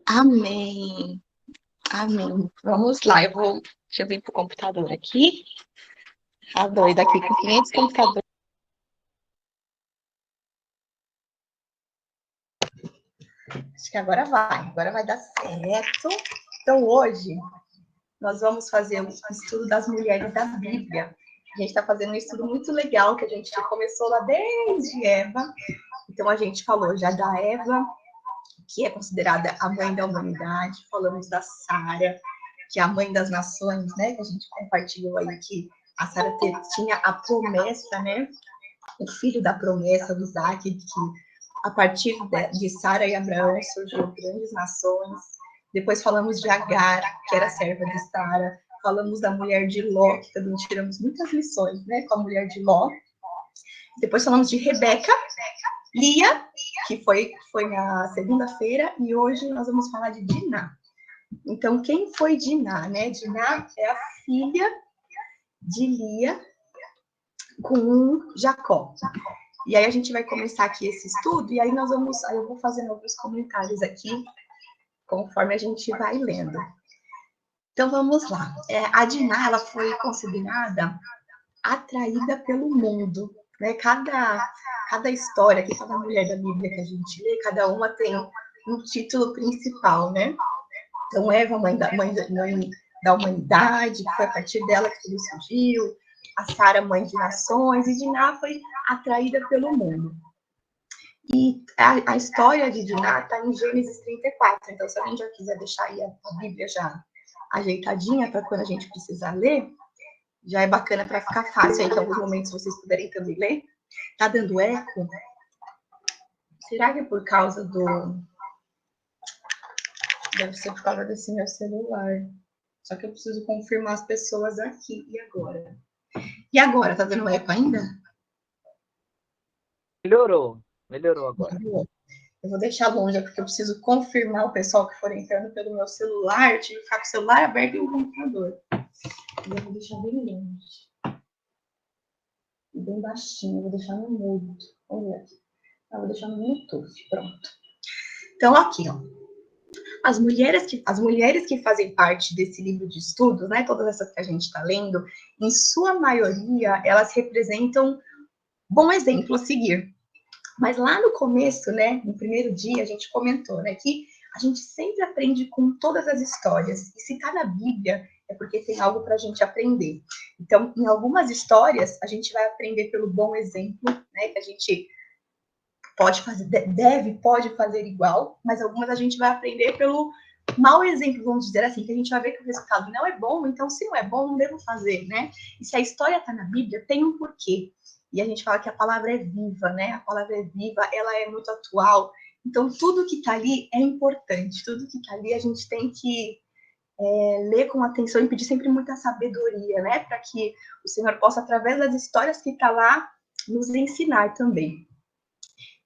Amém. Amém. Vamos lá, deixa eu vir pro computador aqui. A doida aqui com 500 computadores. Acho que agora vai dar certo. Então, hoje, nós vamos fazer um estudo das mulheres da Bíblia. A gente está fazendo um estudo muito legal, que a gente começou lá desde Eva. Então, a gente falou já da Eva, que é considerada a mãe da humanidade. Falamos da Sara, que é a mãe das nações, né? Que a gente compartilhou aí, que a Sara tinha a promessa, né? O filho da promessa, o Isaac, que a partir de Sara e Abraão surgiu grandes nações. Depois falamos de Agar, que era serva de Sara. Falamos da mulher de Ló, que também tiramos muitas lições, né, com a mulher de Ló. Depois falamos de Rebeca, Lia, que foi na segunda-feira, e hoje nós vamos falar de Diná. Então, quem foi Diná, né? Diná é a filha de Lia com Jacó. E aí a gente vai começar aqui esse estudo, e aí eu vou fazendo alguns comentários aqui, conforme a gente vai lendo. Então, vamos lá. A Diná, ela foi considerada atraída pelo mundo, né? Cada história, cada mulher da Bíblia que a gente lê, cada uma tem um título principal, né? Então, Eva, mãe da humanidade, que foi a partir dela que tudo surgiu. A Sara, mãe de nações, e Diná foi atraída pelo mundo. E a história de Diná está em Gênesis 34. Então, se alguém já quiser deixar aí a Bíblia já ajeitadinha para quando a gente precisar ler, já é bacana para ficar fácil aí, que em alguns momentos vocês puderem também ler. Tá dando eco? Será que é por causa do... Deve ser por causa desse meu celular. Só que eu preciso confirmar as pessoas aqui. E agora? E agora? Tá dando eco ainda? Melhorou agora. Eu vou deixar longe, porque eu preciso confirmar o pessoal que for entrando pelo meu celular. Eu tive que ficar com o celular aberto e o computador. Eu vou deixar bem longe. Bem baixinho. Eu vou deixar no mudo. Olha aqui. Eu vou deixar no Bluetooth. Pronto. Então, aqui, ó. As mulheres que fazem parte desse livro de estudos, né, todas essas que a gente está lendo, em sua maioria, elas representam bom exemplo a seguir. Mas lá no começo, né, no primeiro dia, a gente comentou, né, que a gente sempre aprende com todas as histórias. E se está na Bíblia, é porque tem algo para a gente aprender. Então, em algumas histórias, a gente vai aprender pelo bom exemplo, né, que a gente pode fazer, pode fazer igual, mas algumas a gente vai aprender pelo mau exemplo, vamos dizer assim, que a gente vai ver que o resultado não é bom, então se não é bom, não devo fazer, né? E se a história está na Bíblia, tem um porquê. E a gente fala que a palavra é viva, né? A palavra é viva, ela é muito atual. Então, tudo que está ali é importante, tudo que está ali a gente tem que ler com atenção e pedir sempre muita sabedoria, né? Para que o Senhor possa, através das histórias que está lá, nos ensinar também.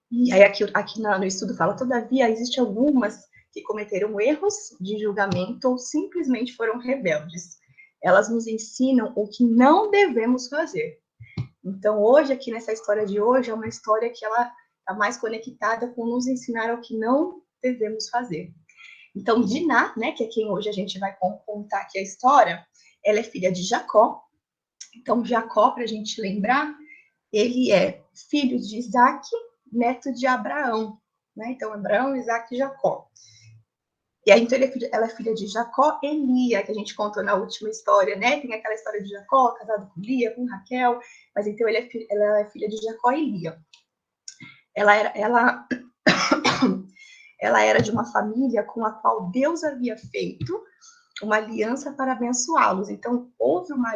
E aí aqui no estudo fala, todavia, existem algumas que cometeram erros de julgamento ou simplesmente foram rebeldes. Elas nos ensinam o que não devemos fazer. Então, hoje, aqui nessa história de hoje, é uma história que ela está mais conectada com nos ensinar o que não devemos fazer. Então, Diná, né, que é quem hoje a gente vai contar aqui a história, ela é filha de Jacó. Então, Jacó, para a gente lembrar, ele é filho de Isaac, neto de Abraão, né? Então, Abraão, Isaac e Jacó. E aí, então, ela é filha de Jacó e Lia, que a gente contou na última história, né? Tem aquela história de Jacó, casado com Lia, com Raquel, mas então ela é filha de Jacó e Lia. Ela era de uma família com a qual Deus havia feito uma aliança para abençoá-los. Então, houve uma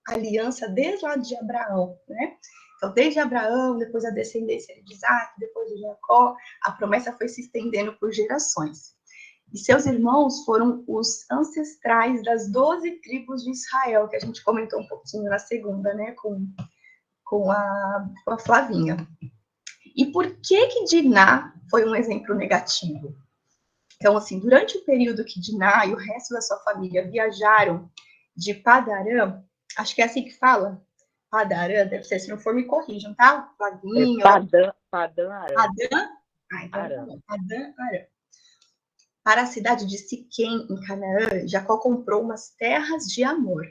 aliança desde lá de Abraão, né? Então, desde Abraão, depois a descendência de Isaac, depois de Jacó, a promessa foi se estendendo por gerações. E seus irmãos foram os ancestrais das 12 tribos de Israel, que a gente comentou um pouquinho na segunda, né, com a Flavinha. E por que Diná foi um exemplo negativo? Então, assim, durante o período que Diná e o resto da sua família viajaram de Padarã, acho que é assim que fala, Padarã, deve ser, se não for me corrijam, tá? Flavinho. Padã Aram. Padã? Ah, então tá bom. Padã Aram. para a cidade de Siquém, em Canaã, Jacó comprou umas terras de Amor.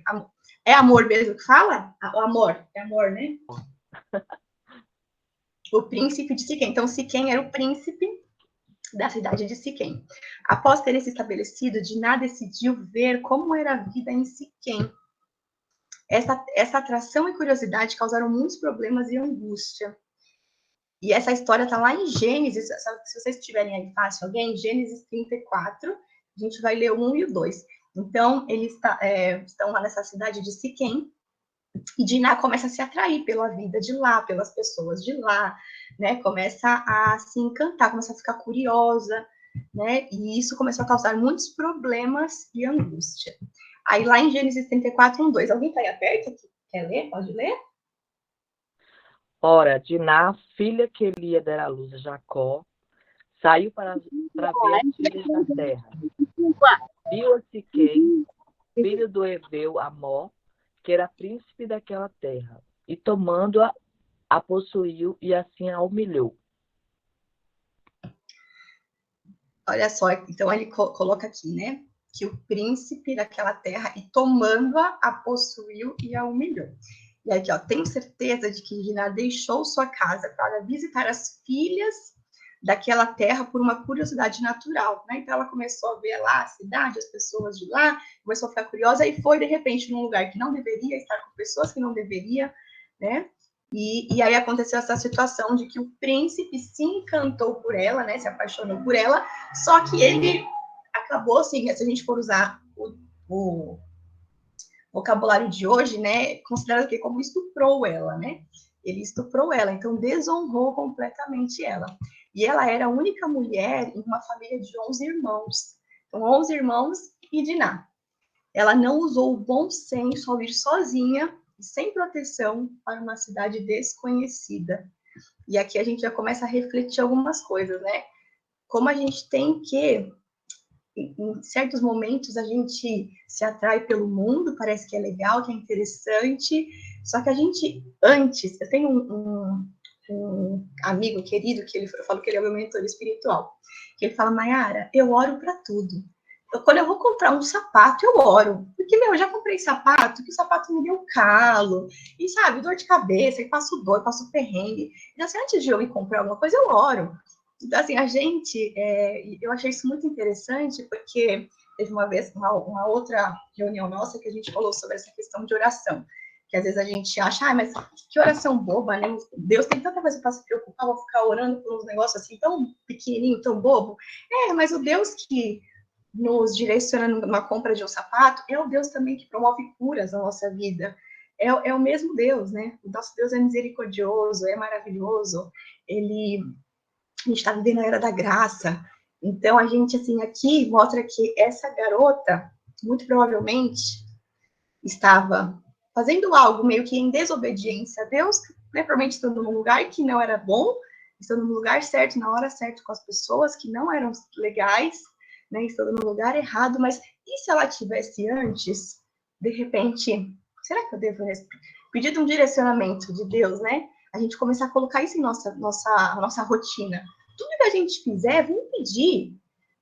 É Amor mesmo que fala? Amor, é Amor, né? O príncipe de Siquém. Então, Siquém era o príncipe da cidade de Siquém. Após ter se estabelecido, Diná decidiu ver como era a vida em Siquém. Essa atração e curiosidade causaram muitos problemas e angústia. E essa história está lá em Gênesis, se vocês tiverem aí fácil, alguém, Gênesis 34, a gente vai ler o 1 e o 2. Então, eles estão lá nessa cidade de Siquém, e Diná começa a se atrair pela vida de lá, pelas pessoas de lá, né? Começa a se encantar, começa a ficar curiosa, né? E isso começou a causar muitos problemas e angústia. Aí lá em Gênesis 34, 1, 2, alguém está aí aperto? Quer ler? Pode ler? Ora, Diná, filha que Lia dera à luz a Jacó, saiu para ver as filhas da terra. Viu a Siquém, filho do Heveu Amor, que era príncipe daquela terra, e tomando-a, a possuiu e assim a humilhou. Olha só, então ele coloca aqui, né? Que o príncipe daquela terra, e tomando-a, a possuiu e a humilhou. E aqui, ó, tenho certeza de que Diná deixou sua casa para visitar as filhas daquela terra por uma curiosidade natural, né? Então ela começou a ver lá a cidade, as pessoas de lá, começou a ficar curiosa e foi, de repente, num lugar que não deveria, estar com pessoas que não deveria, né? E aí aconteceu essa situação de que o príncipe se encantou por ela, né? Se apaixonou por ela, só que ele acabou, assim, se a gente for usar o vocabulário de hoje, né? Considerado que como estuprou ela, né? Ele estuprou ela, então desonrou completamente ela. E ela era a única mulher em uma família de 11 irmãos. Então, 11 irmãos e Diná. Ela não usou o bom senso ao ir sozinha e sem proteção para uma cidade desconhecida. E aqui a gente já começa a refletir algumas coisas, né? Como a gente tem que, em certos momentos, a gente se atrai pelo mundo, parece que é legal, que é interessante, só que a gente, antes, eu tenho um amigo querido, que eu falo que ele é o meu mentor espiritual, que ele fala, Mayara, eu oro para tudo. Quando eu vou comprar um sapato, eu oro. Porque, eu já comprei sapato, que o sapato me deu calo, e, sabe, dor de cabeça, e passo dor, passo perrengue. Então, assim, antes de eu ir comprar alguma coisa, eu oro. Então, assim, a gente, eu achei isso muito interessante, porque teve uma vez, uma outra reunião nossa, que a gente falou sobre essa questão de oração. Que às vezes a gente acha, mas que oração boba, né? Deus tem tanta coisa para se preocupar, vou ficar orando por uns negócios assim tão pequenininho, tão bobo. Mas o Deus que nos direciona numa compra de um sapato, é o Deus também que promove curas na nossa vida. É o mesmo Deus, né? O nosso Deus é misericordioso, é maravilhoso. A gente está vivendo a era da graça. Então, a gente, assim, aqui mostra que essa garota, muito provavelmente, estava fazendo algo meio que em desobediência a Deus, né? Provavelmente estando num lugar que não era bom, estando no lugar certo, na hora certa, com as pessoas que não eram legais, né? Estando no lugar errado, mas e se ela tivesse antes, de repente, será que eu devo pedir um direcionamento de Deus, né? A gente começar a colocar isso em nossa rotina. Tudo que a gente fizer, vamos pedir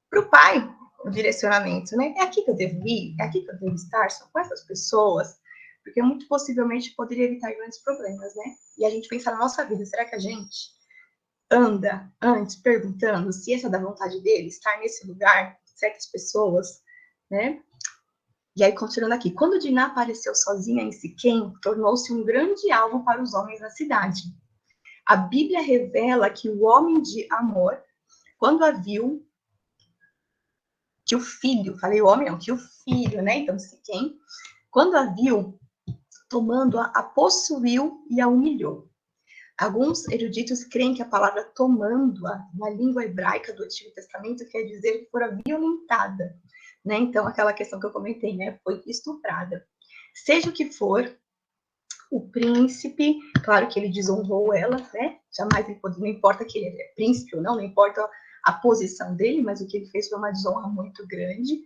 para o Pai o direcionamento, né? É aqui que eu devo ir? É aqui que eu devo estar? São com essas pessoas? Porque muito possivelmente poderia evitar grandes problemas, né? E a gente pensar na nossa vida, será que a gente anda antes perguntando se essa é da vontade dele, estar nesse lugar, certas pessoas, né? E aí, continuando aqui, quando Diná apareceu sozinha em Siquém, tornou-se um grande alvo para os homens da cidade. A Bíblia revela que o homem de Amor, quando a viu, que o filho, falei o homem não, que o filho, né, então Siquém, quando a viu, tomando-a, a possuiu e a humilhou. Alguns eruditos creem que a palavra tomando-a, na língua hebraica do Antigo Testamento, quer dizer que fora violentada, né? Então, aquela questão que eu comentei, né? Foi estuprada. Seja o que for, o príncipe, claro que ele desonrou ela, né? Jamais ele pode, não importa que ele é príncipe ou não, não importa a posição dele, mas o que ele fez foi uma desonra muito grande.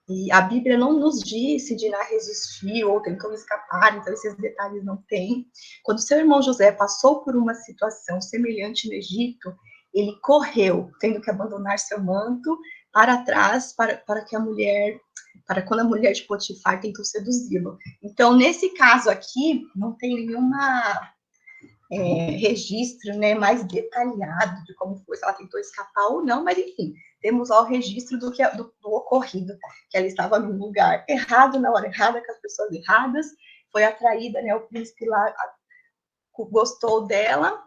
E a Bíblia não nos diz se Diná resistiu ou tentou escapar, então esses detalhes não tem. Quando seu irmão José passou por uma situação semelhante no Egito, ele correu, tendo que abandonar seu manto para trás, para que a mulher, para quando a mulher de Potifar tentou seduzi-lo. Então, nesse caso aqui, não tem nenhuma registro, né, mais detalhado de como foi, se ela tentou escapar ou não, mas enfim, temos lá o registro do ocorrido, que ela estava no lugar errado, na hora errada, com as pessoas erradas, foi atraída, né, o príncipe lá gostou dela,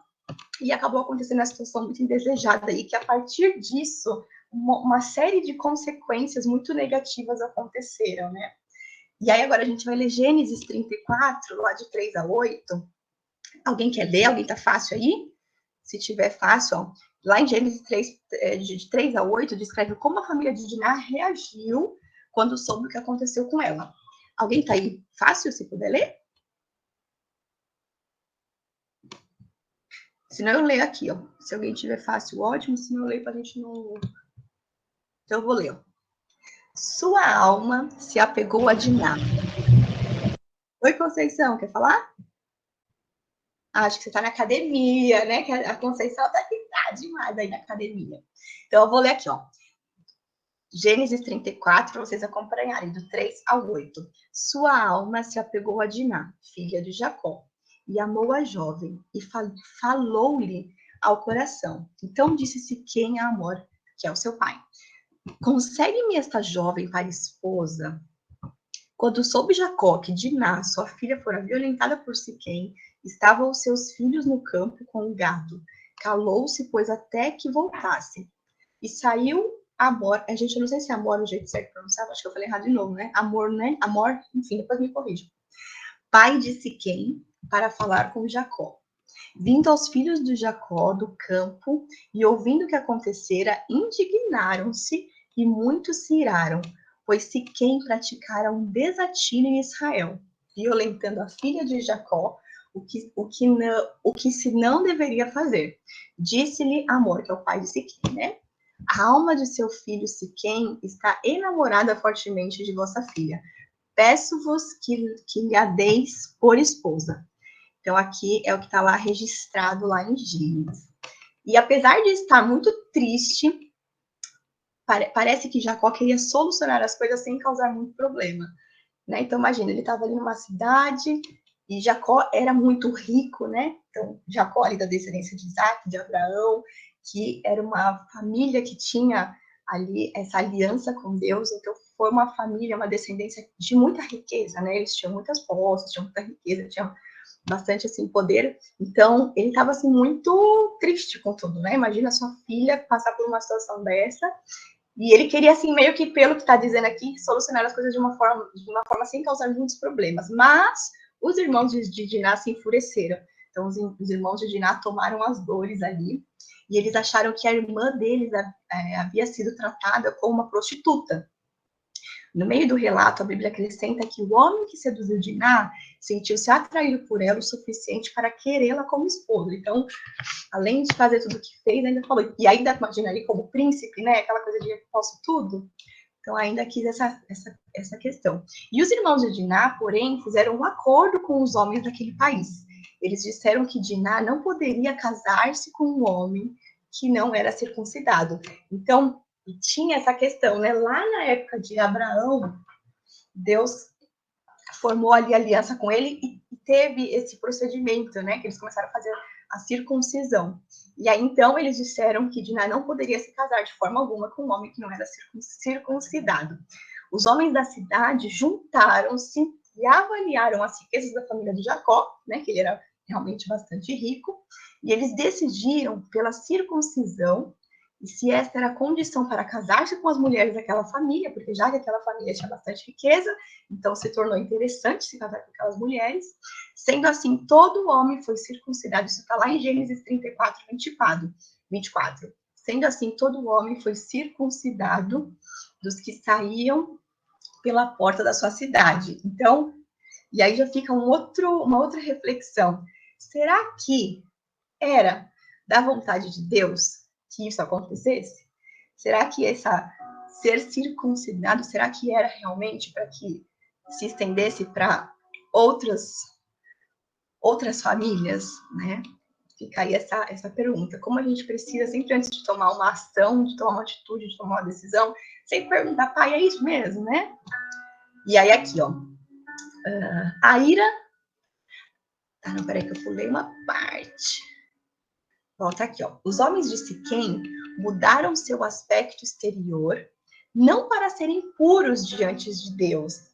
e acabou acontecendo uma situação muito indesejada aí, que a partir disso, uma série de consequências muito negativas aconteceram, né? E aí agora a gente vai ler Gênesis 34, lá de 3 a 8. Alguém quer ler? Alguém tá fácil aí? Se tiver fácil, ó, lá em Gênesis 3, de 3 a 8, descreve como a família de Diná reagiu quando soube o que aconteceu com ela. Alguém tá aí fácil, se puder ler? Senão eu leio aqui, ó. Se alguém tiver fácil, ótimo. Se não eu leio pra gente não... Então eu vou ler, ó. Sua alma se apegou a Diná. Oi, Conceição, quer falar? Acho que você está na academia, né? Que a Conceição está demais aí na academia. Então, eu vou ler aqui, ó. Gênesis 34, para vocês acompanharem, do 3 ao 8. Sua alma se apegou a Diná, filha de Jacó, e amou a jovem, e falou-lhe ao coração. Então disse Siquém a Amor, que é o seu pai: consegue-me esta jovem para esposa? Quando soube Jacó que Diná, sua filha, fora violentada por Siquém, estavam os seus filhos no campo com o gado. Calou-se, pois, até que voltasse. E saiu Amor, gente, eu não sei se é Amor é o jeito certo de pronunciar, acho que eu falei errado de novo, né? Amor, né? Amor, enfim, depois me corrija. Pai de Siquém, para falar com Jacó. Vindo aos filhos de Jacó do campo e ouvindo o que acontecera, indignaram-se e muitos se iraram, pois Siquém praticara um desatino em Israel, violentando a filha de Jacó, o que se não deveria fazer. Disse-lhe Amor, que é o pai de Siquém, né? A alma de seu filho Siquém está enamorada fortemente de vossa filha. Peço-vos que lhe a deis por esposa. Então, aqui é o que está lá registrado lá em Gênesis. E apesar de estar muito triste, parece que Jacó queria solucionar as coisas sem causar muito problema, né? Então, imagina, ele estava ali numa cidade e Jacó era muito rico, né? Então, Jacó ali da descendência de Isaac, de Abraão, que era uma família que tinha ali essa aliança com Deus, então foi uma família, uma descendência de muita riqueza, né? Eles tinham muitas posses, tinham muita riqueza, tinham bastante assim poder. Então, ele estava assim muito triste com tudo, né? Imagina sua filha passar por uma situação dessa. E ele queria, assim, meio que, pelo que está dizendo aqui, solucionar as coisas de uma forma sem causar muitos problemas. Mas os irmãos de Diná se enfureceram. Então, os irmãos de Diná tomaram as dores ali. E eles acharam que a irmã deles havia sido tratada como uma prostituta. No meio do relato, a Bíblia acrescenta que o homem que seduziu Diná sentiu-se atraído por ela o suficiente para querê-la como esposa. Então, além de fazer tudo o que fez, ainda falou. E ainda imagina ali como príncipe, né? Aquela coisa de posso tudo. Então, ainda quis essa questão. E os irmãos de Diná, porém, fizeram um acordo com os homens daquele país. Eles disseram que Diná não poderia casar-se com um homem que não era circuncidado. Então, tinha essa questão, né? Lá na época de Abraão, Deus formou ali aliança com ele e teve esse procedimento, né? Que eles começaram a fazer a circuncisão. E aí, então, eles disseram que Diná não poderia se casar de forma alguma com um homem que não era circuncidado. Os homens da cidade juntaram-se e avaliaram as riquezas da família de Jacó, né? Que ele era realmente bastante rico, e eles decidiram pela circuncisão. E se esta era a condição para casar-se com as mulheres daquela família, porque já que aquela família tinha bastante riqueza, então se tornou interessante se casar com aquelas mulheres. Sendo assim, todo homem foi circuncidado. Isso está lá em Gênesis 34, 24. Sendo assim, todo homem foi circuncidado dos que saíam pela porta da sua cidade. Então, e aí já fica uma outra reflexão. Será que era da vontade de Deus que isso acontecesse? Será que ser circuncidado, será que era realmente para que se estendesse para outras famílias, né? Fica aí essa pergunta. Como a gente precisa, sempre antes de tomar uma ação, de tomar uma atitude, de tomar uma decisão, sempre perguntar, pai, é isso mesmo, né? E aí aqui, ó. A ira... Ah, não, peraí que eu pulei uma parte. Volta aqui, ó. Os homens de Siquém mudaram seu aspecto exterior, não para serem puros diante de Deus,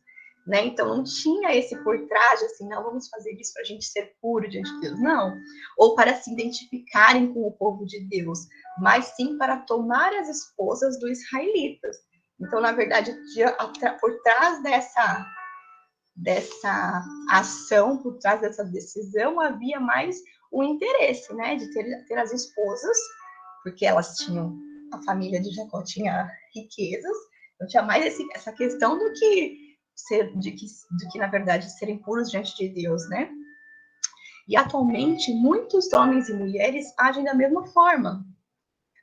né? Então não tinha esse por trás, assim, não, vamos fazer isso para a gente ser puro diante de Deus, não. Ou para se identificarem com o povo de Deus, mas sim para tomar as esposas dos israelitas. Então, na verdade, por trás dessa ação, por trás dessa decisão, havia mais o interesse, né, de ter as esposas, porque elas tinham, a família de Jacó tinha riquezas, então tinha mais essa questão do que na verdade serem puros diante de Deus, né? E atualmente muitos homens e mulheres agem da mesma forma.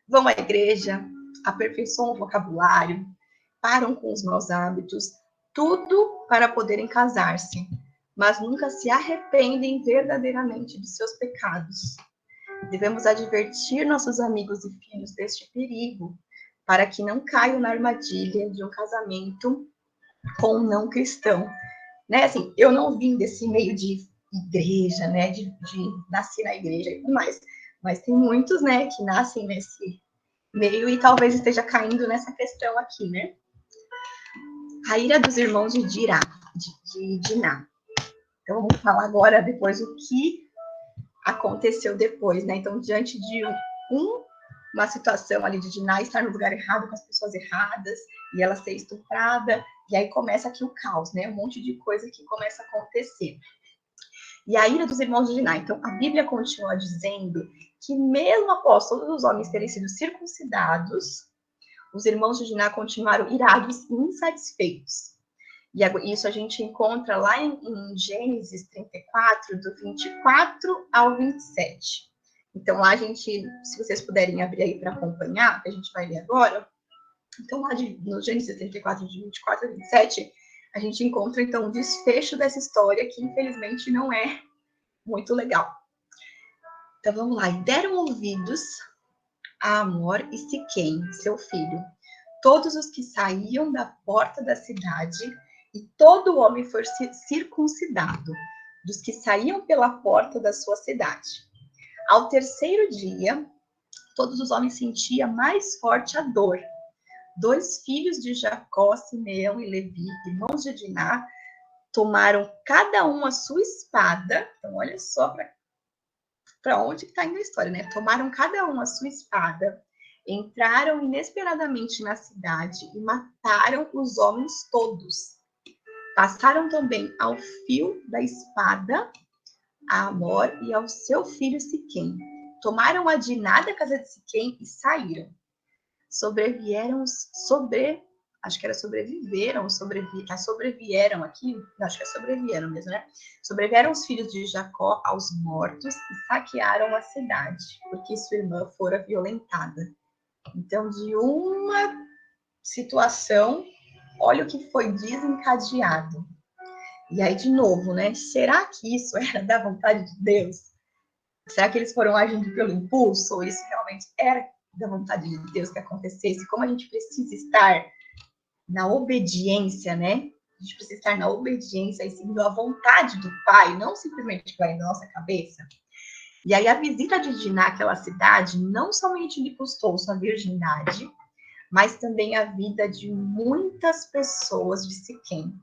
Vão à igreja, aperfeiçoam o vocabulário, param com os maus hábitos, tudo para poderem casar-se, mas nunca se arrependem verdadeiramente de seus pecados. Devemos advertir nossos amigos e filhos deste perigo, para que não caiam na armadilha de um casamento com um não cristão. Né? Assim, eu não vim desse meio de igreja, né? De nascer na igreja e tudo mais, mas tem muitos, né, que nascem nesse meio e talvez esteja caindo nessa questão aqui, né? A ira dos irmãos de Diná. Então, vamos falar agora depois o que aconteceu depois, né? Então, diante de uma situação ali de Diná estar no lugar errado com as pessoas erradas e ela ser estuprada, e aí começa aqui o caos, né? Um monte de coisa que começa a acontecer. E a ira dos irmãos de Diná. Então, a Bíblia continua dizendo que mesmo após todos os homens terem sido circuncidados, os irmãos de Diná continuaram irados e insatisfeitos. E isso a gente encontra lá em Gênesis 34, do 24 ao 27. Então, lá a gente, se vocês puderem abrir aí para acompanhar, que a gente vai ler agora. Então, lá no Gênesis 34, de 24 ao 27, a gente encontra, então, o desfecho dessa história, que infelizmente não é muito legal. Então, vamos lá. E deram ouvidos a Amor e Siquém, seu filho, todos os que saíam da porta da cidade, e todo homem foi circuncidado, dos que saíam pela porta da sua cidade. Ao terceiro dia, todos os homens sentiam mais forte a dor. 2 filhos de Jacó, Simeão e Levi, irmãos de Diná, tomaram cada um a sua espada. Então, olha só para onde está indo a história, né? Tomaram cada um a sua espada, entraram inesperadamente na cidade e mataram os homens todos. Passaram também ao fio da espada a Amor e ao seu filho Siquém. Tomaram a Diná da casa de Siquém e saíram. Sobrevieram aqui, acho que é sobrevieram mesmo, né? Sobrevieram os filhos de Jacó aos mortos e saquearam a cidade, porque sua irmã fora violentada. Então, de uma situação, olha o que foi desencadeado. E aí, de novo, né? Será que isso era da vontade de Deus? Será que eles foram agindo pelo impulso? Ou isso realmente era da vontade de Deus que acontecesse? Como a gente precisa estar na obediência, né? A gente precisa estar na obediência e seguindo a vontade do Pai, não simplesmente que vai na nossa cabeça. E aí a visita de Diná àquela cidade não somente lhe custou sua virgindade, mas também a vida de muitas pessoas de Siquém.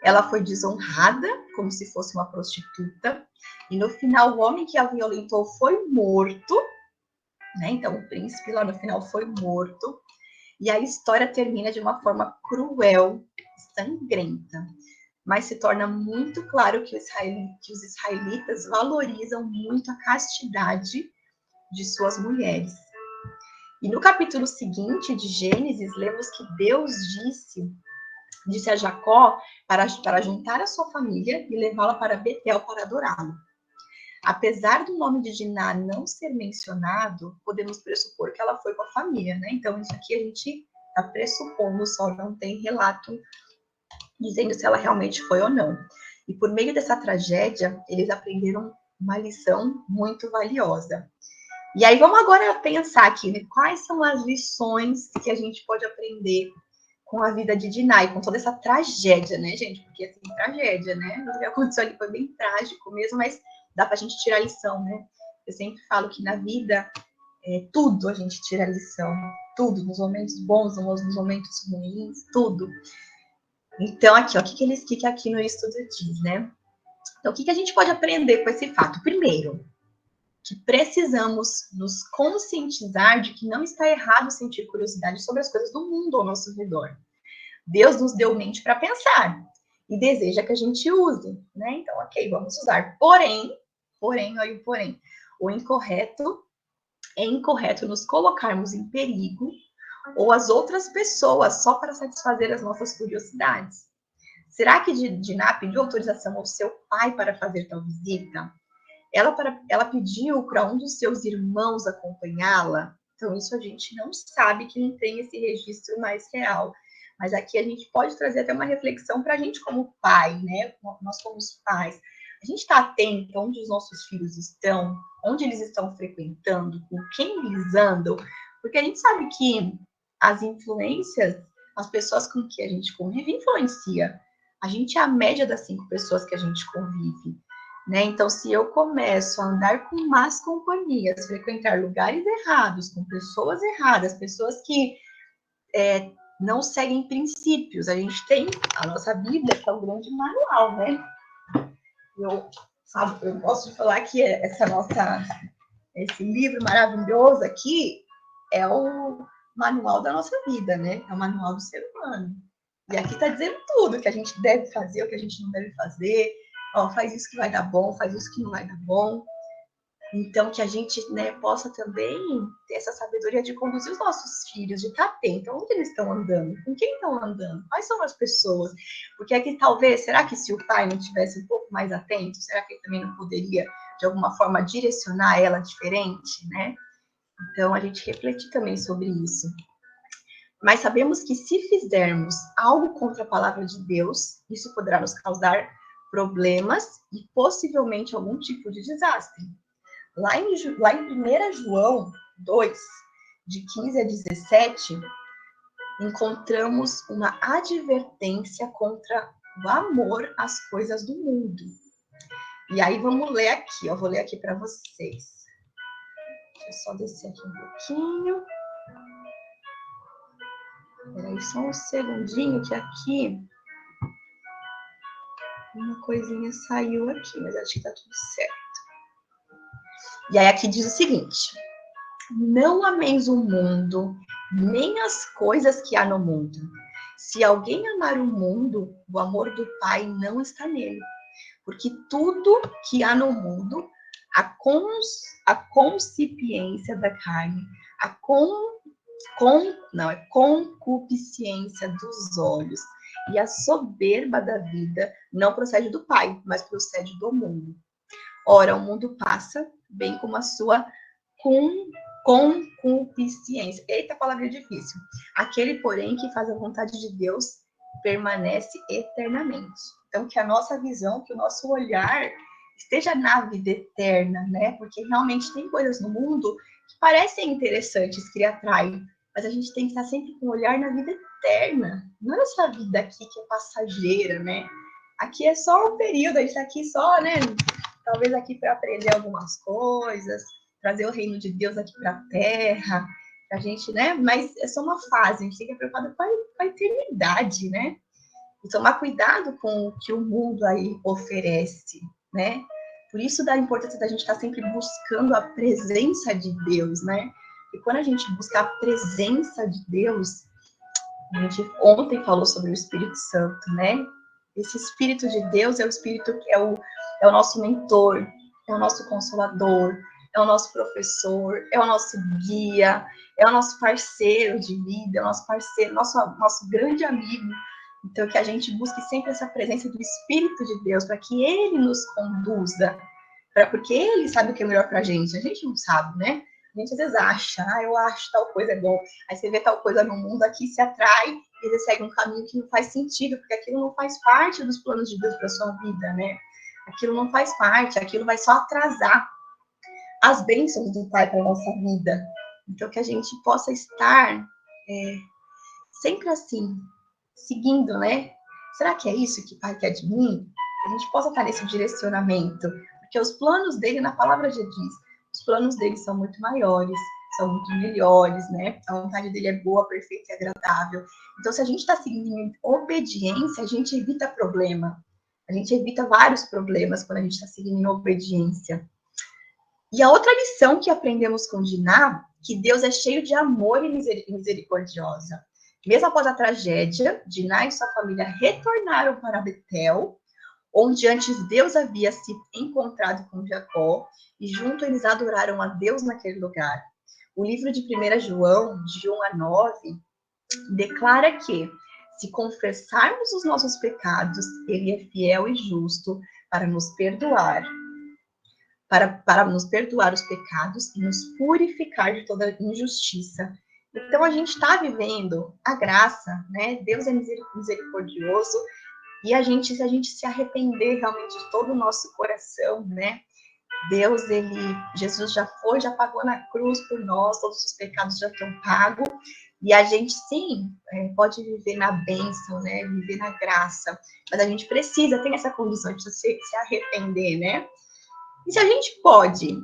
Ela foi desonrada, como se fosse uma prostituta, e no final o homem que a violentou foi morto, né? Então o príncipe lá no final foi morto, e a história termina de uma forma cruel, sangrenta. Mas se torna muito claro que os israelitas valorizam muito a castidade de suas mulheres. E no capítulo seguinte de Gênesis, lemos que Deus disse a Jacó para juntar a sua família e levá-la para Betel para adorá-lo. Apesar do nome de Diná não ser mencionado, podemos pressupor que ela foi com a família, né? Então, isso aqui a gente está pressupondo, só não tem relato dizendo se ela realmente foi ou não. E por meio dessa tragédia, eles aprenderam uma lição muito valiosa. E aí vamos agora pensar aqui, né? Quais são as lições que a gente pode aprender com a vida de Dinah, com toda essa tragédia, né, gente? Porque, assim, tragédia, né? O que aconteceu ali foi bem trágico mesmo, mas dá pra gente tirar lição, né? Eu sempre falo que na vida, tudo a gente tira lição. Tudo, nos momentos bons, nos momentos ruins, tudo. Então, aqui, ó, o que aqui no estudo diz, né? Então, o que a gente pode aprender com esse fato? Primeiro, que precisamos nos conscientizar de que não está errado sentir curiosidade sobre as coisas do mundo ao nosso redor. Deus nos deu mente para pensar e deseja que a gente use, né? Então, ok, vamos usar. Porém, olha o porém, o incorreto é incorreto nos colocarmos em perigo ou as outras pessoas só para satisfazer as nossas curiosidades. Será que Dinah pediu autorização ao seu pai para fazer tal visita? Ela pediu para um dos seus irmãos acompanhá-la? Então, isso a gente não sabe, que não tem esse registro mais real. Mas aqui a gente pode trazer até uma reflexão para a gente como pai, né? Nós como pais. A gente está atento onde os nossos filhos estão, onde eles estão frequentando, com quem eles andam, porque a gente sabe que as influências, as pessoas com que a gente convive, influencia. A gente é a média das 5 pessoas que a gente convive. Né? Então, se eu começo a andar com más companhias, frequentar lugares errados, com pessoas erradas, pessoas que não seguem princípios, a gente tem a nossa Bíblia, que é um grande manual, né? Eu gosto de falar que esse livro maravilhoso aqui é o manual da nossa vida, né? É o manual do ser humano. E aqui está dizendo tudo que a gente deve fazer, o que a gente não deve fazer. Ó, faz isso que vai dar bom, faz isso que não vai dar bom. Então, que a gente, né, possa também ter essa sabedoria de conduzir os nossos filhos, de estar atento onde eles estão andando, com quem estão andando, quais são as pessoas. Porque aqui talvez, será que se o pai não tivesse um pouco mais atento, será que ele também não poderia, de alguma forma, direcionar ela diferente, né? Então, a gente refletir também sobre isso. Mas sabemos que se fizermos algo contra a palavra de Deus, isso poderá nos causar problemas e possivelmente algum tipo de desastre. Lá em 1 João 2, de 15 a 17, encontramos uma advertência contra o amor às coisas do mundo. E aí vamos ler aqui, eu vou ler aqui para vocês. Deixa eu só descer aqui um pouquinho. Peraí, só um segundinho que aqui uma coisinha saiu aqui, mas acho que tá tudo certo. E aí aqui diz o seguinte: não ameis o mundo, nem as coisas que há no mundo. Se alguém amar o mundo, o amor do Pai não está nele. Porque tudo que há no mundo, a concipiência da carne, a concupiscência dos olhos e a soberba da vida não procede do Pai, mas procede do mundo. Ora, o mundo passa, bem como a sua concupiscência. Eita, palavra difícil. Aquele, porém, que faz a vontade de Deus permanece eternamente. Então, que a nossa visão, que o nosso olhar esteja na vida eterna, né? Porque realmente tem coisas no mundo que parecem interessantes, que atraem, mas a gente tem que estar sempre com o olhar na vida eterna. Não é essa vida aqui que é passageira, né? Aqui é só um período, a gente está aqui só, né? Talvez aqui para aprender algumas coisas, trazer o reino de Deus aqui para a Terra, a gente, né? Mas é só uma fase, a gente tem que estar preocupado com a eternidade, né? E tomar cuidado com o que o mundo aí oferece, né? Por isso da importância da gente estar sempre buscando a presença de Deus, né? E quando a gente busca a presença de Deus, a gente ontem falou sobre o Espírito Santo, né? Esse Espírito de Deus é o Espírito que é o nosso mentor, é o nosso consolador, é o nosso professor, é o nosso guia, é o nosso parceiro de vida, é o nosso parceiro, nosso grande amigo. Então, que a gente busque sempre essa presença do Espírito de Deus, para que Ele nos conduza, porque Ele sabe o que é melhor para a gente não sabe, né? A gente às vezes acha, eu acho tal coisa é bom, aí você vê tal coisa no mundo aqui, se atrai, e você segue um caminho que não faz sentido, porque aquilo não faz parte dos planos de Deus para sua vida, né? aquilo não faz parte, aquilo vai só atrasar as bênçãos do Pai para a nossa vida. Então, que a gente possa estar sempre assim, seguindo, né? Será que é isso que o Pai quer de mim? Que a gente possa estar nesse direcionamento. Porque os planos dele, na palavra já diz, os planos dele são muito maiores, são muito melhores, né? A vontade dele é boa, perfeita e agradável. Então, se a gente está seguindo em obediência, a gente evita problema. A gente evita vários problemas quando a gente está seguindo em obediência. E a outra lição que aprendemos com Diná, que Deus é cheio de amor e misericordiosa. Mesmo após a tragédia, Diná e sua família retornaram para Betel, onde antes Deus havia se encontrado com Jacó, e junto eles adoraram a Deus naquele lugar. O livro de 1 João, de 1 a 9, declara que, se confessarmos os nossos pecados, ele é fiel e justo para nos perdoar, para nos perdoar os pecados e nos purificar de toda injustiça. Então, a gente está vivendo a graça, né? Deus é misericordioso, e se a gente se arrepender realmente de todo o nosso coração, né? Jesus já pagou na cruz por nós, todos os pecados já estão pagos, e a gente, sim, pode viver na bênção, né? Viver na graça, mas a gente precisa ter essa condição de se arrepender, né? E se a gente pode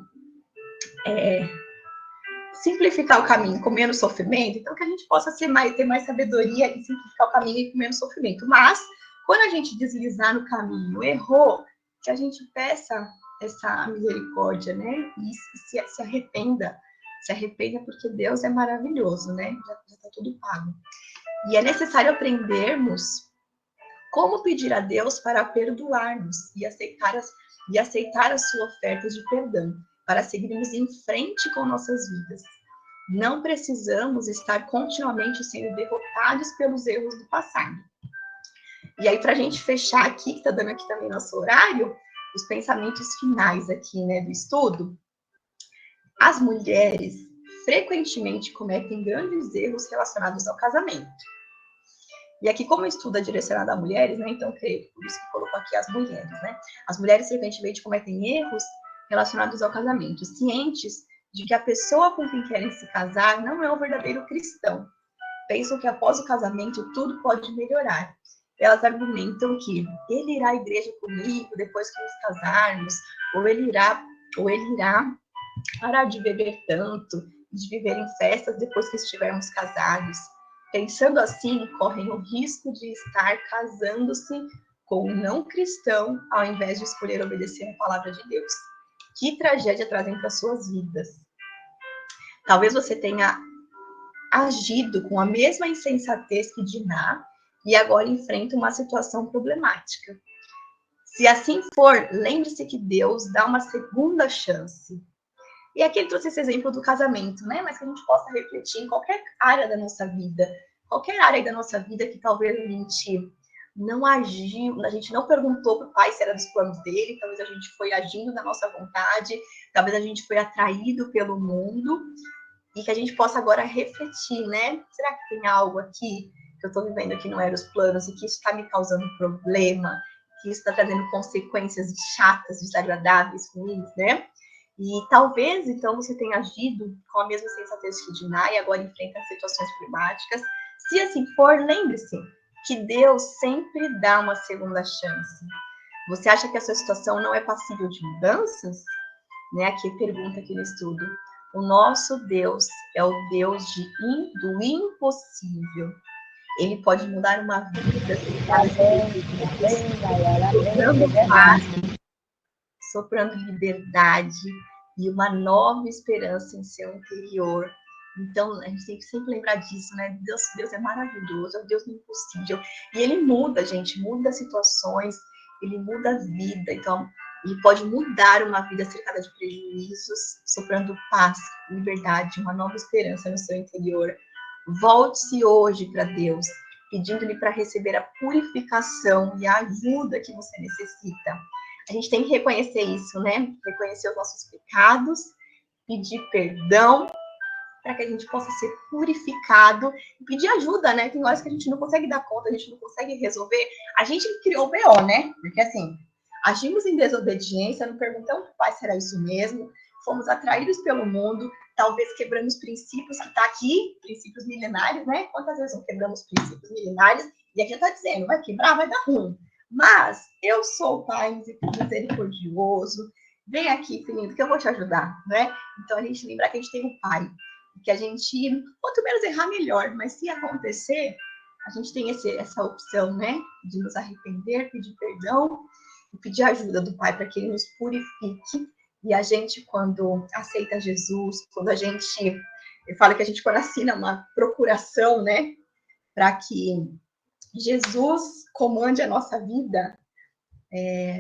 simplificar o caminho com menos sofrimento, então que a gente possa ter mais sabedoria e simplificar o caminho com menos sofrimento. Mas, quando a gente deslizar no caminho, errou, que a gente peça essa misericórdia, né? E se arrependa. Se arrependa porque Deus é maravilhoso, né? Já está tudo pago. E é necessário aprendermos como pedir a Deus para perdoar-nos e aceitar as suas ofertas de perdão, para seguirmos em frente com nossas vidas. Não precisamos estar continuamente sendo derrotados pelos erros do passado. E aí, para a gente fechar aqui, que está dando aqui também nosso horário, os pensamentos finais aqui, né, do estudo. As mulheres frequentemente cometem grandes erros relacionados ao casamento. E aqui, como o estudo é direcionado a mulheres, né, então, por isso que colocou aqui as mulheres, né? As mulheres frequentemente cometem erros relacionados ao casamento, cientes de que a pessoa com quem querem se casar não é o verdadeiro cristão. Pensam que após o casamento tudo pode melhorar. Elas argumentam que ele irá à igreja comigo depois que nos casarmos, ou ele irá parar de beber tanto, de viver em festas depois que estivermos casados. Pensando assim, correm o risco de estar casando-se com um não cristão, ao invés de escolher obedecer a palavra de Deus. Que tragédia trazem para suas vidas. Talvez você tenha agido com a mesma insensatez que Diná e agora enfrenta uma situação problemática. Se assim for, lembre-se que Deus dá uma segunda chance. E aqui ele trouxe esse exemplo do casamento, né? Mas que a gente possa refletir em qualquer área da nossa vida. Qualquer área da nossa vida que talvez a gente não agiu, a gente não perguntou para o Pai se era dos planos dele, talvez a gente foi agindo na nossa vontade, talvez a gente foi atraído pelo mundo, e que a gente possa agora refletir, né? Será que tem algo aqui que eu estou vivendo que não era os planos e que isso está me causando problema, que isso está trazendo consequências chatas, desagradáveis, ruins, né? E talvez, então, você tenha agido com a mesma sensatez que Diná e agora enfrenta situações problemáticas. Se assim for, lembre-se que Deus sempre dá uma segunda chance. Você acha que a sua situação não é passível de mudanças? Né? Aqui pergunta aqui no estudo. O nosso Deus é o Deus do impossível. Ele pode mudar uma vida soprando liberdade e uma nova esperança em seu interior. Então, a gente tem que sempre lembrar disso, né? Deus é maravilhoso, é o Deus do impossível. E ele muda, gente, muda situações, ele muda a vida. Então, ele pode mudar uma vida cercada de prejuízos, soprando paz, liberdade, uma nova esperança no seu interior. Volte-se hoje para Deus, pedindo-lhe para receber a purificação e a ajuda que você necessita. A gente tem que reconhecer isso, né? Reconhecer os nossos pecados, pedir perdão, para que a gente possa ser purificado e pedir ajuda, né? Tem horas que a gente não consegue dar conta, a gente não consegue resolver. A gente criou o BO, né? Porque assim, agimos em desobediência, não perguntamos, Pai, será isso mesmo? Fomos atraídos pelo mundo, talvez quebrando os princípios que está aqui, princípios milenares, né? Quantas vezes não quebramos princípios milenares? E aqui está dizendo, vai quebrar, vai dar ruim. Mas eu sou o Pai misericordioso, vem aqui, filhinho, que eu vou te ajudar, né? Então, a gente lembrar que a gente tem um Pai, que a gente, quanto menos errar, melhor. Mas se acontecer, a gente tem essa opção, né? De nos arrepender, pedir perdão e pedir ajuda do Pai para que Ele nos purifique. E a gente, quando aceita Jesus, quando a gente... Eu falo que a gente, quando assina uma procuração, né? Para que Jesus comande a nossa vida,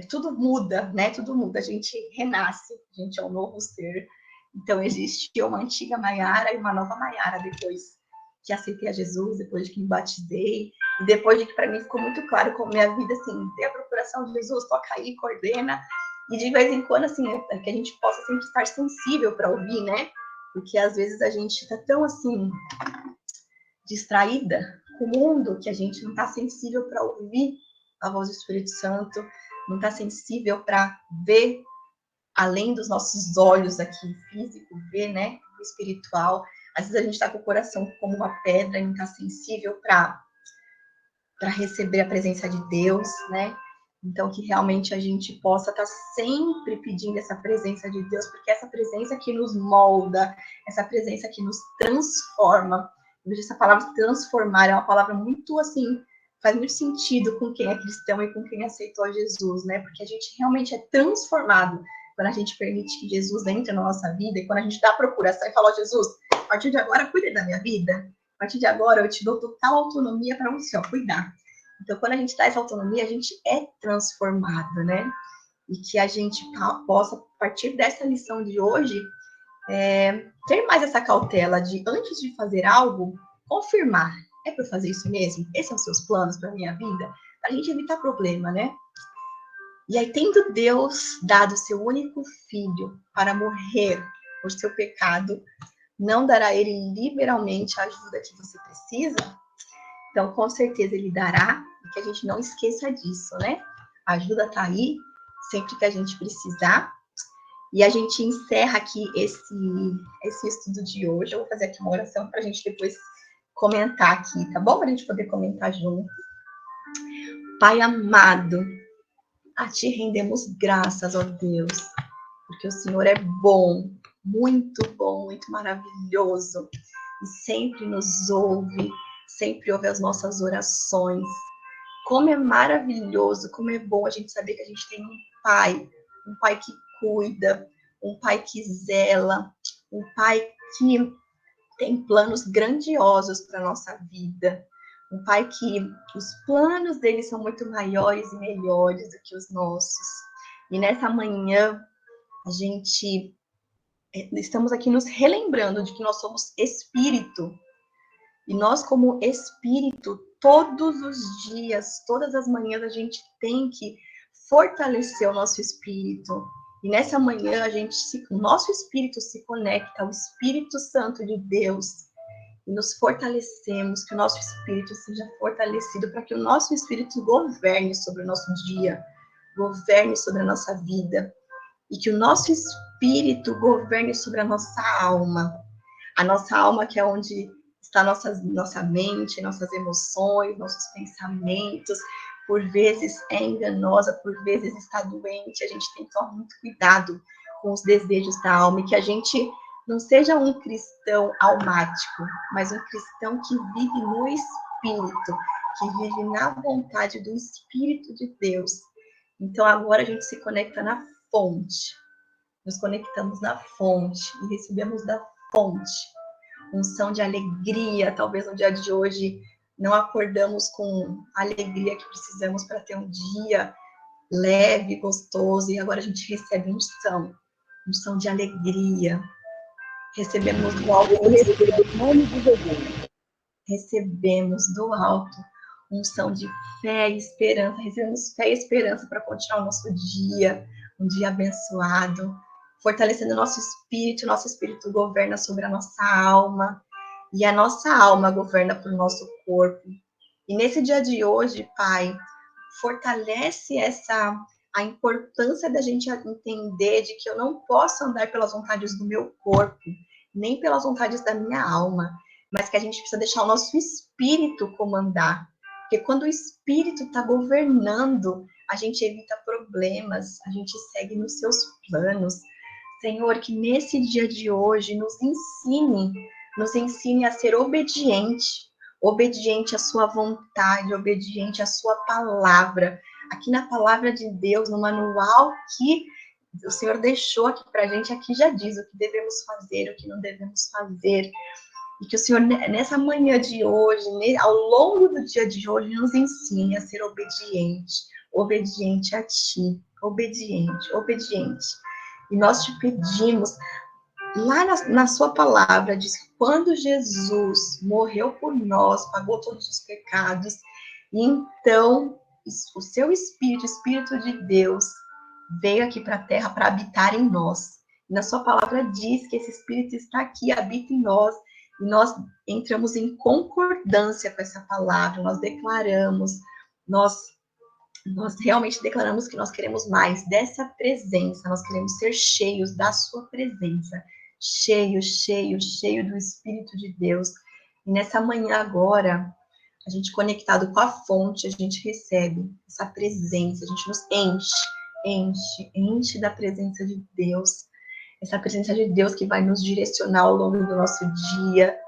tudo muda, né? Tudo muda. A gente renasce, a gente é um novo ser. Então, existe uma antiga Maiara e uma nova Maiara depois que aceitei a Jesus, depois de que me batizei, e depois de que para mim ficou muito claro como minha vida, assim, tem a procuração de Jesus, toca aí, coordena, e de vez em quando, assim, que a gente possa sempre estar sensível para ouvir, né? Porque às vezes a gente está tão, assim, distraída com o mundo que a gente não está sensível para ouvir a voz do Espírito Santo, não está sensível para ver além dos nossos olhos aqui, físico, ver, né, o espiritual. Às vezes a gente está com o coração como uma pedra e não está sensível para receber a presença de Deus, né? Então, que realmente a gente possa estar sempre pedindo essa presença de Deus, porque essa presença que nos molda, essa presença que nos transforma. Eu vejo essa palavra transformar, é uma palavra muito, assim, faz muito sentido com quem é cristão e com quem aceitou a Jesus, né? Porque a gente realmente é transformado quando a gente permite que Jesus entre na nossa vida e quando a gente dá a procuração e fala, Jesus, a partir de agora, cuide da minha vida. A partir de agora, eu te dou total autonomia para você, cuidar. Então, quando a gente dá essa autonomia, a gente é transformado, né? E que a gente possa, a partir dessa lição de hoje, ter mais essa cautela de, antes de fazer algo, confirmar. É para fazer isso mesmo? Esses são os seus planos para a minha vida? Para a gente evitar problema, né? E aí, tendo Deus dado seu único filho para morrer por seu pecado, não dará ele liberalmente a ajuda que você precisa? Então, com certeza ele dará, e que a gente não esqueça disso, né? A ajuda está aí, sempre que a gente precisar. E a gente encerra aqui esse estudo de hoje. Eu vou fazer aqui uma oração para a gente depois comentar aqui, tá bom? Para a gente poder comentar junto. Pai amado, a Ti rendemos graças, ó Deus, porque o Senhor é bom, muito maravilhoso, e sempre nos ouve, sempre ouve as nossas orações. Como é maravilhoso, como é bom a gente saber que a gente tem um pai que cuida, um pai que zela, um pai que tem planos grandiosos para a nossa vida, um pai que os planos dele são muito maiores e melhores do que os nossos. E nessa manhã, a gente estamos aqui nos relembrando de que nós somos espírito. E nós, como espírito, todos os dias, todas as manhãs, a gente tem que fortalecer o nosso espírito. E nessa manhã, o nosso espírito se conecta ao Espírito Santo de Deus. E nos fortalecemos, que o nosso espírito seja fortalecido, para que o nosso espírito governe sobre o nosso dia, governe sobre a nossa vida. E que o nosso espírito governe sobre a nossa alma. A nossa alma, que é onde está nossa mente, nossas emoções, nossos pensamentos, por vezes é enganosa, por vezes está doente. A gente tem que tomar muito cuidado com os desejos da alma e que a gente não seja um cristão almático, mas um cristão que vive no Espírito, que vive na vontade do Espírito de Deus. Então agora a gente se conecta na fonte, nos conectamos na fonte e recebemos da fonte unção de alegria. Talvez no dia de hoje não acordamos com a alegria que precisamos para ter um dia leve, gostoso, e agora a gente recebe unção de alegria. Recebemos do alto, recebemos do alto unção de fé e esperança, recebemos fé e esperança para continuar o nosso dia, um dia abençoado, fortalecendo o nosso espírito governa sobre a nossa alma, e a nossa alma governa para o nosso corpo. E nesse dia de hoje, Pai, fortalece a importância da gente entender de que eu não posso andar pelas vontades do meu corpo, nem pelas vontades da minha alma, mas que a gente precisa deixar o nosso espírito comandar. Porque quando o espírito está governando, a gente evita problemas, a gente segue nos seus planos. Senhor, que nesse dia de hoje nos ensine a ser obediente à sua vontade, obediente à sua palavra. Aqui na palavra de Deus, no manual que o Senhor deixou aqui para a gente, aqui já diz o que devemos fazer, o que não devemos fazer. E que o Senhor, nessa manhã de hoje, ao longo do dia de hoje, nos ensine a ser obediente a Ti, obediente. E nós te pedimos, lá na sua palavra, diz que quando Jesus morreu por nós, pagou todos os pecados, e então o seu Espírito, o Espírito de Deus, veio aqui para a terra para habitar em nós. E na sua palavra diz que esse Espírito está aqui, habita em nós, e nós entramos em concordância com essa palavra, nós declaramos, nós realmente declaramos que nós queremos mais dessa presença, nós queremos ser cheios da sua presença, cheio do Espírito de Deus. E nessa manhã agora, a gente conectado com a fonte, a gente recebe essa presença, a gente nos enche da presença de Deus, essa presença de Deus que vai nos direcionar ao longo do nosso dia.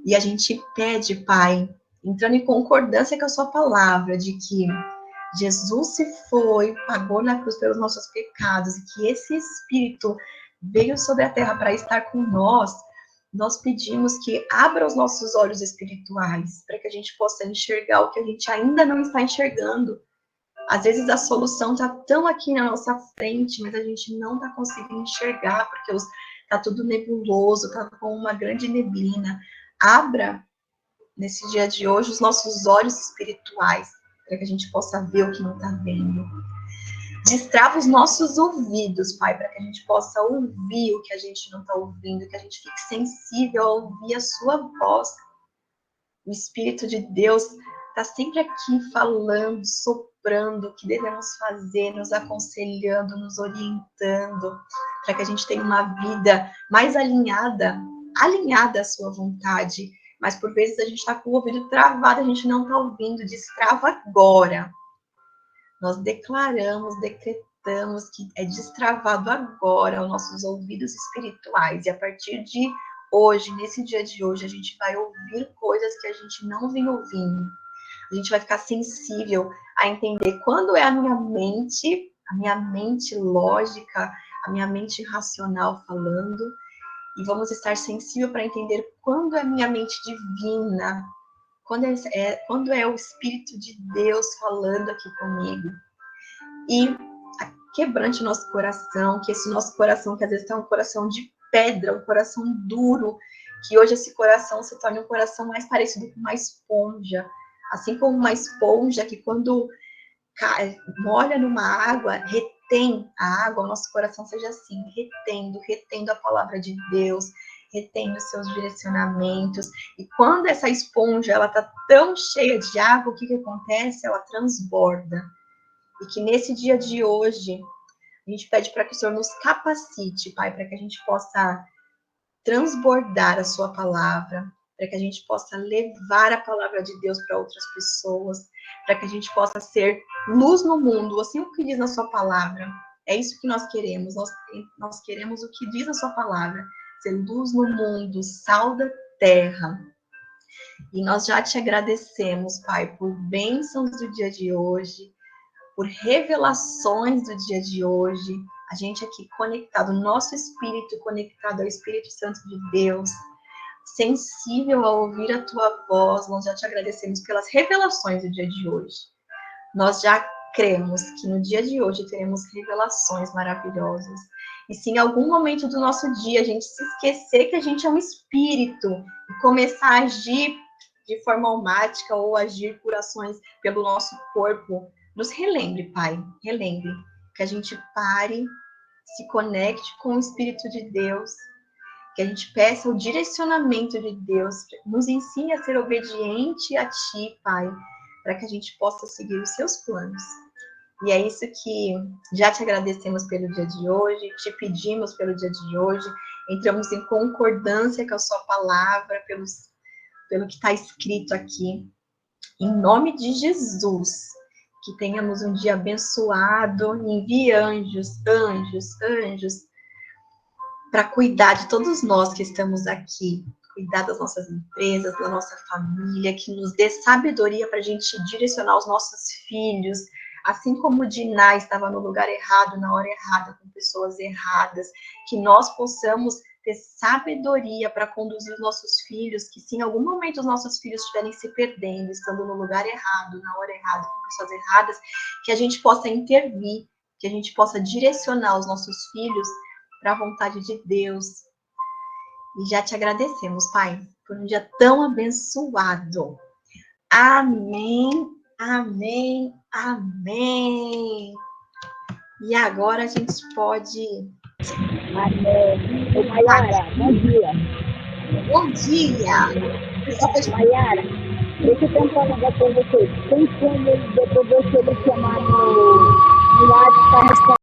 E a gente pede, Pai, entrando em concordância com a sua palavra, de que Jesus se foi, pagou na cruz pelos nossos pecados, e que esse Espírito veio sobre a terra para estar com nós, nós pedimos que abra os nossos olhos espirituais, para que a gente possa enxergar o que a gente ainda não está enxergando. Às vezes a solução está tão aqui na nossa frente, mas a gente não está conseguindo enxergar, porque está tudo nebuloso, está com uma grande neblina. Abra, nesse dia de hoje, os nossos olhos espirituais, para que a gente possa ver o que não está vendo. Destrava os nossos ouvidos, Pai, para que a gente possa ouvir o que a gente não está ouvindo, que a gente fique sensível a ouvir a sua voz. O Espírito de Deus está sempre aqui falando, soprando o que devemos fazer, nos aconselhando, nos orientando, para que a gente tenha uma vida mais alinhada à sua vontade. Mas por vezes a gente está com o ouvido travado, a gente não está ouvindo, destrava agora. Nós decretamos que é destravado agora os nossos ouvidos espirituais. E a partir de hoje, nesse dia de hoje, a gente vai ouvir coisas que a gente não vem ouvindo. A gente vai ficar sensível a entender quando é a minha mente lógica, a minha mente racional falando. E vamos estar sensível para entender quando é a minha mente divina, quando é o Espírito de Deus falando aqui comigo. E quebrante o nosso coração, que esse nosso coração, que às vezes é um coração de pedra, um coração duro, que hoje esse coração se torne um coração mais parecido com uma esponja. Assim como uma esponja que quando molha numa água, retém a água, o nosso coração seja assim, retendo a palavra de Deus, retendo seus direcionamentos. E quando essa esponja ela está tão cheia de água, o que acontece? Ela transborda. E que nesse dia de hoje, a gente pede para que o Senhor nos capacite, Pai, para que a gente possa transbordar a sua palavra, para que a gente possa levar a palavra de Deus para outras pessoas, para que a gente possa ser luz no mundo, assim o que diz na sua palavra. É isso que nós queremos. Nós queremos o que diz a sua palavra, ser luz no mundo, sal da terra. E nós já te agradecemos, Pai, por bênçãos do dia de hoje, por revelações do dia de hoje, a gente aqui conectado, nosso espírito conectado ao Espírito Santo de Deus, sensível a ouvir a tua voz, nós já te agradecemos pelas revelações do dia de hoje. Nós já cremos que no dia de hoje teremos revelações maravilhosas. E se em algum momento do nosso dia a gente se esquecer que a gente é um espírito e começar a agir de forma almática ou agir por ações pelo nosso corpo, nos relembre, Pai, relembre, que a gente pare, se conecte com o Espírito de Deus, que a gente peça o direcionamento de Deus, nos ensine a ser obediente a Ti, Pai, para que a gente possa seguir os Seus planos. E é isso que já te agradecemos pelo dia de hoje, te pedimos pelo dia de hoje, entramos em concordância com a sua palavra, pelo que está escrito aqui. Em nome de Jesus, que tenhamos um dia abençoado, envie anjos para cuidar de todos nós que estamos aqui, cuidar das nossas empresas, da nossa família, que nos dê sabedoria para a gente direcionar os nossos filhos, assim como o Diná estava no lugar errado, na hora errada, com pessoas erradas, que nós possamos ter sabedoria para conduzir os nossos filhos, que se em algum momento os nossos filhos estiverem se perdendo, estando no lugar errado, na hora errada, com pessoas erradas, que a gente possa intervir, que a gente possa direcionar os nossos filhos para a vontade de Deus. E já te agradecemos, Pai, por um dia tão abençoado. Amém, amém, amém. E agora a gente pode... Amém. Maiara, bom dia. Bom dia. Maiara, deixa eu tentar um negócio para você. Tem como depois você me chamar